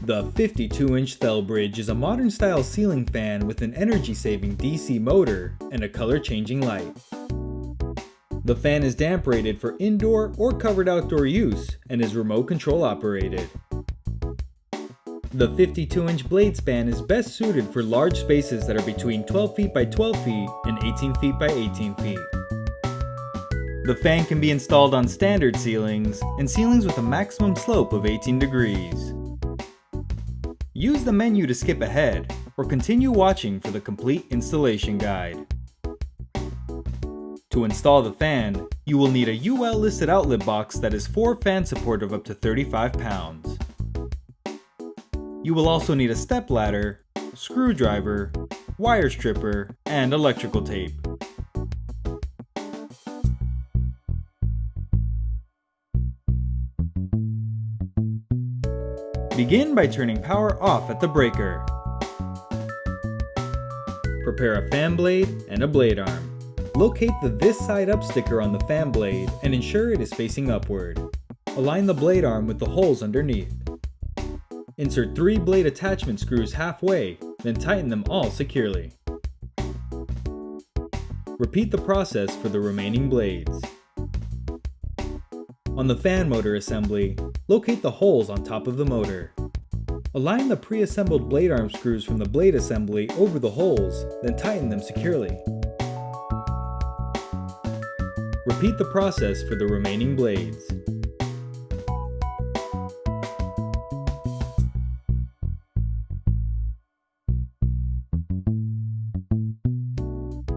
The 52-inch Thelbridge is a modern-style ceiling fan with an energy-saving DC motor and a color-changing light. The fan is damp rated for indoor or covered outdoor use and is remote control operated. The 52-inch blade span is best suited for large spaces that are between 12 feet by 12 feet and 18 feet by 18 feet. The fan can be installed on standard ceilings and ceilings with a maximum slope of 18 degrees. Use the menu to skip ahead, or continue watching for the complete installation guide. To install the fan, you will need a UL listed outlet box that is 4 fan support of up to 35 pounds. You will also need a step ladder, screwdriver, wire stripper, and electrical tape. Begin by turning power off at the breaker. Prepare a fan blade and a blade arm. Locate the "This Side Up" sticker on the fan blade and ensure it is facing upward. Align the blade arm with the holes underneath. Insert 3 blade attachment screws halfway, then tighten them all securely. Repeat the process for the remaining blades. On the fan motor assembly, locate the holes on top of the motor. Align the pre-assembled blade arm screws from the blade assembly over the holes, then tighten them securely. Repeat the process for the remaining blades.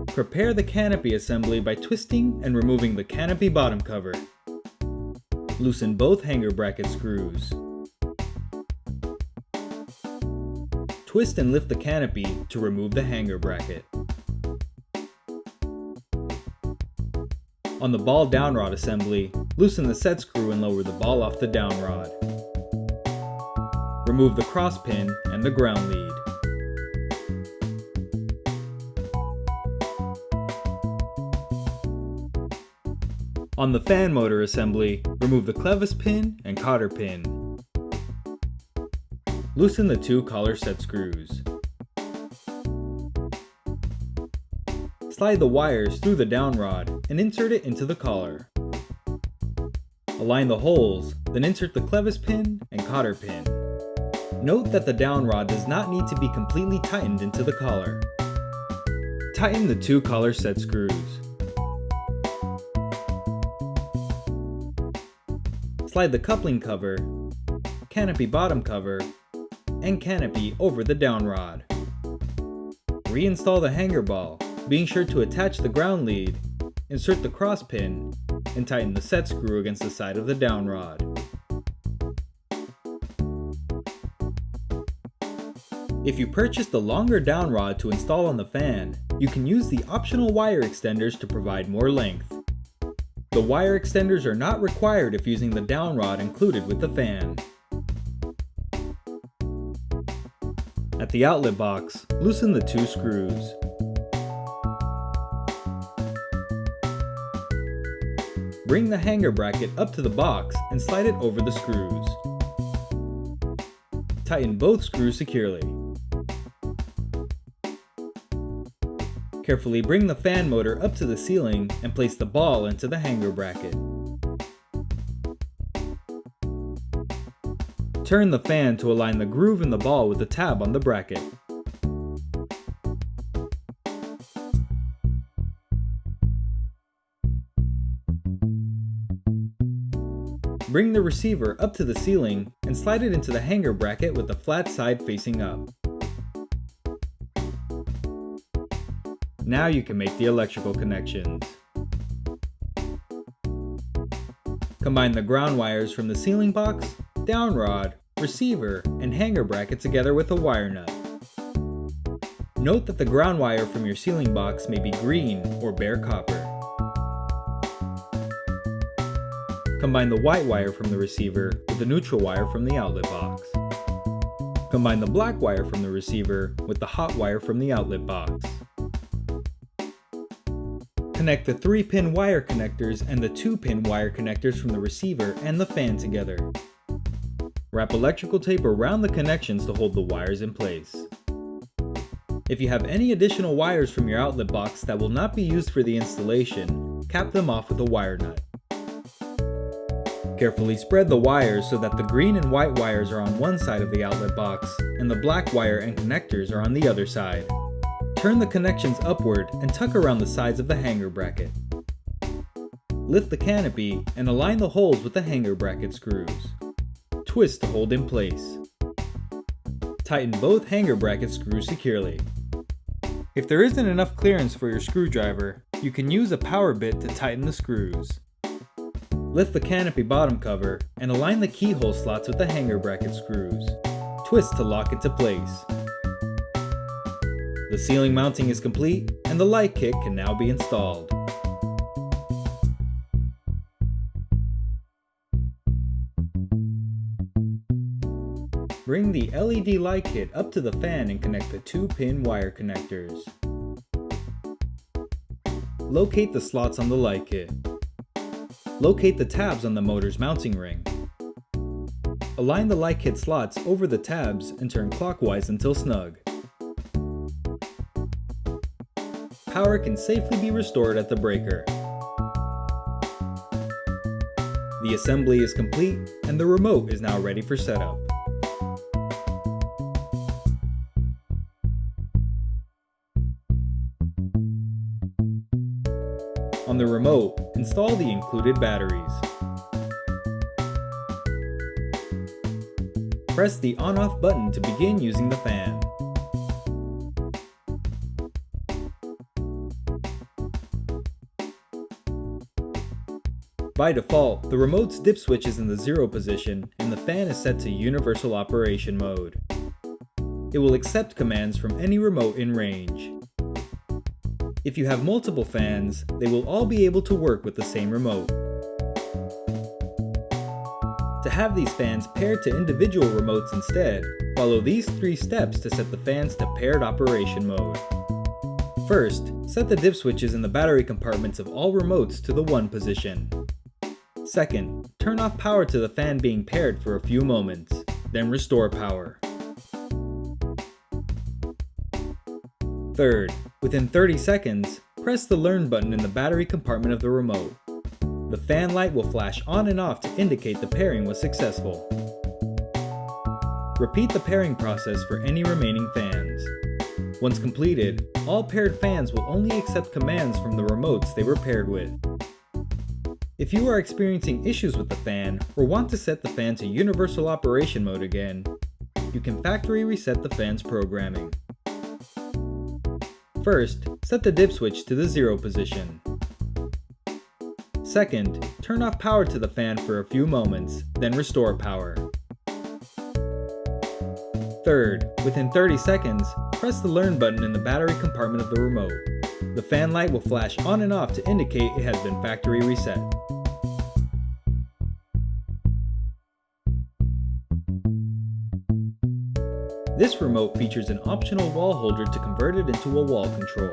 Prepare the canopy assembly by twisting and removing the canopy bottom cover. Loosen both hanger bracket screws. Twist and lift the canopy to remove the hanger bracket. On the ball down rod assembly, loosen the set screw and lower the ball off the down rod. Remove the cross pin and the ground lead. On the fan motor assembly, remove the clevis pin and cotter pin. Loosen the 2 collar set screws. Slide the wires through the down rod and insert it into the collar. Align the holes, then insert the clevis pin and cotter pin. Note that the down rod does not need to be completely tightened into the collar. Tighten the 2 collar set screws. Slide the coupling cover, canopy bottom cover, and canopy over the down rod. Reinstall the hanger ball, being sure to attach the ground lead, insert the cross pin, and tighten the set screw against the side of the down rod. If you purchase the longer down rod to install on the fan, you can use the optional wire extenders to provide more length. The wire extenders are not required if using the down rod included with the fan. At the outlet box, loosen the 2 screws. Bring the hanger bracket up to the box and slide it over the screws. Tighten both screws securely. Carefully bring the fan motor up to the ceiling and place the ball into the hanger bracket. Turn the fan to align the groove in the ball with the tab on the bracket. Bring the receiver up to the ceiling and slide it into the hanger bracket with the flat side facing up. Now you can make the electrical connections. Combine the ground wires from the ceiling box, down rod, receiver, and hanger bracket together with a wire nut. Note that the ground wire from your ceiling box may be green or bare copper. Combine the white wire from the receiver with the neutral wire from the outlet box. Combine the black wire from the receiver with the hot wire from the outlet box. Connect the 3-pin wire connectors and the 2-pin wire connectors from the receiver and the fan together. Wrap electrical tape around the connections to hold the wires in place. If you have any additional wires from your outlet box that will not be used for the installation, cap them off with a wire nut. Carefully spread the wires so that the green and white wires are on one side of the outlet box and the black wire and connectors are on the other side. Turn the connections upward and tuck around the sides of the hanger bracket. Lift the canopy and align the holes with the hanger bracket screws. Twist to hold in place. Tighten both hanger bracket screws securely. If there isn't enough clearance for your screwdriver, you can use a power bit to tighten the screws. Lift the canopy bottom cover and align the keyhole slots with the hanger bracket screws. Twist to lock into place. The ceiling mounting is complete and the light kit can now be installed. Bring the LED light kit up to the fan and connect the 2-pin wire connectors. Locate the slots on the light kit. Locate the tabs on the motor's mounting ring. Align the light kit slots over the tabs and turn clockwise until snug. Power can safely be restored at the breaker. The assembly is complete and the remote is now ready for setup. On the remote, install the included batteries. Press the on-off button to begin using the fan. By default, the remote's dip switch is in the 0 position and the fan is set to universal operation mode. It will accept commands from any remote in range. If you have multiple fans, they will all be able to work with the same remote. To have these fans paired to individual remotes instead, follow these 3 steps to set the fans to paired operation mode. First, set the dip switches in the battery compartments of all remotes to the 1 position. Second, turn off power to the fan being paired for a few moments, then restore power. Third, within 30 seconds, press the Learn button in the battery compartment of the remote. The fan light will flash on and off to indicate the pairing was successful. Repeat the pairing process for any remaining fans. Once completed, all paired fans will only accept commands from the remotes they were paired with. If you are experiencing issues with the fan or want to set the fan to universal operation mode again, you can factory reset the fan's programming. First, set the dip switch to the 0 position. Second, turn off power to the fan for a few moments, then restore power. Third, within 30 seconds, press the Learn button in the battery compartment of the remote. The fan light will flash on and off to indicate it has been factory reset. This remote features an optional wall holder to convert it into a wall control.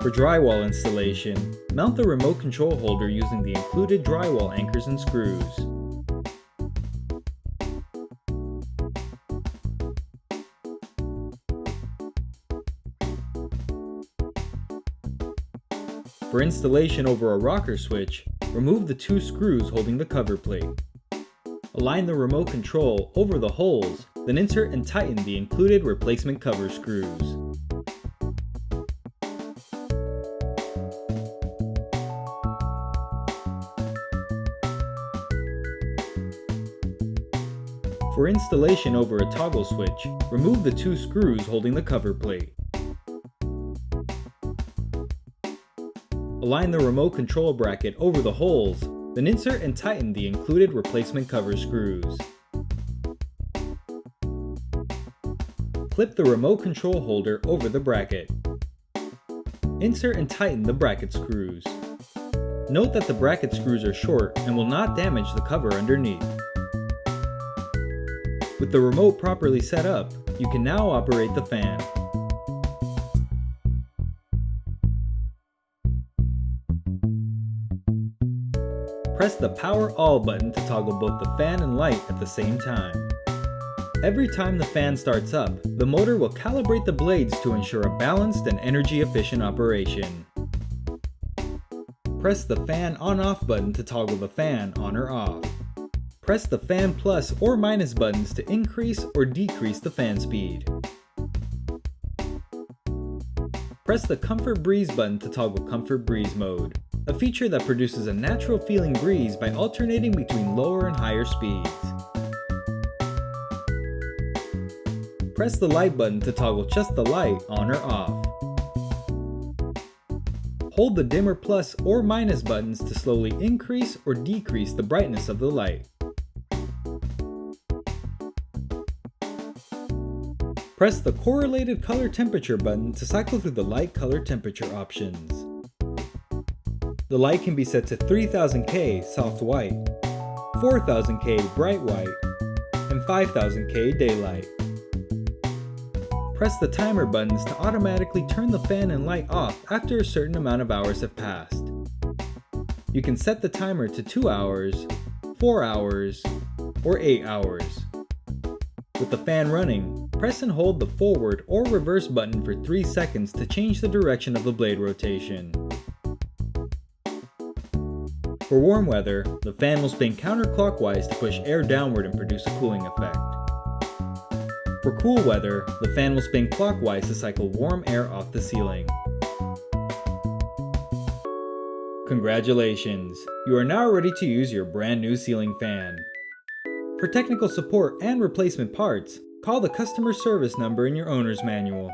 For drywall installation, mount the remote control holder using the included drywall anchors and screws. For installation over a rocker switch, remove the 2 screws holding the cover plate. Align the remote control over the holes, then insert and tighten the included replacement cover screws. For installation over a toggle switch, remove the 2 screws holding the cover plate. Align the remote control bracket over the holes, then insert and tighten the included replacement cover screws. Clip the remote control holder over the bracket. Insert and tighten the bracket screws. Note that the bracket screws are short and will not damage the cover underneath. With the remote properly set up, you can now operate the fan. Press the Power All button to toggle both the fan and light at the same time. Every time the fan starts up, the motor will calibrate the blades to ensure a balanced and energy-efficient operation. Press the Fan On/Off button to toggle the fan on or off. Press the Fan Plus or Minus buttons to increase or decrease the fan speed. Press the Comfort Breeze button to toggle Comfort Breeze mode, a feature that produces a natural feeling breeze by alternating between lower and higher speeds. Press the Light button to toggle just the light on or off. Hold the Dimmer Plus or Minus buttons to slowly increase or decrease the brightness of the light. Press the Correlated Color Temperature button to cycle through the light color temperature options. The light can be set to 3000K soft white, 4000K bright white, and 5000K daylight. Press the timer buttons to automatically turn the fan and light off after a certain amount of hours have passed. You can set the timer to 2 hours, 4 hours, or 8 hours. With the fan running, press and hold the forward or reverse button for 3 seconds to change the direction of the blade rotation. For warm weather, the fan will spin counterclockwise to push air downward and produce a cooling effect. For cool weather, the fan will spin clockwise to cycle warm air off the ceiling. Congratulations! You are now ready to use your brand new ceiling fan. For technical support and replacement parts, call the customer service number in your owner's manual.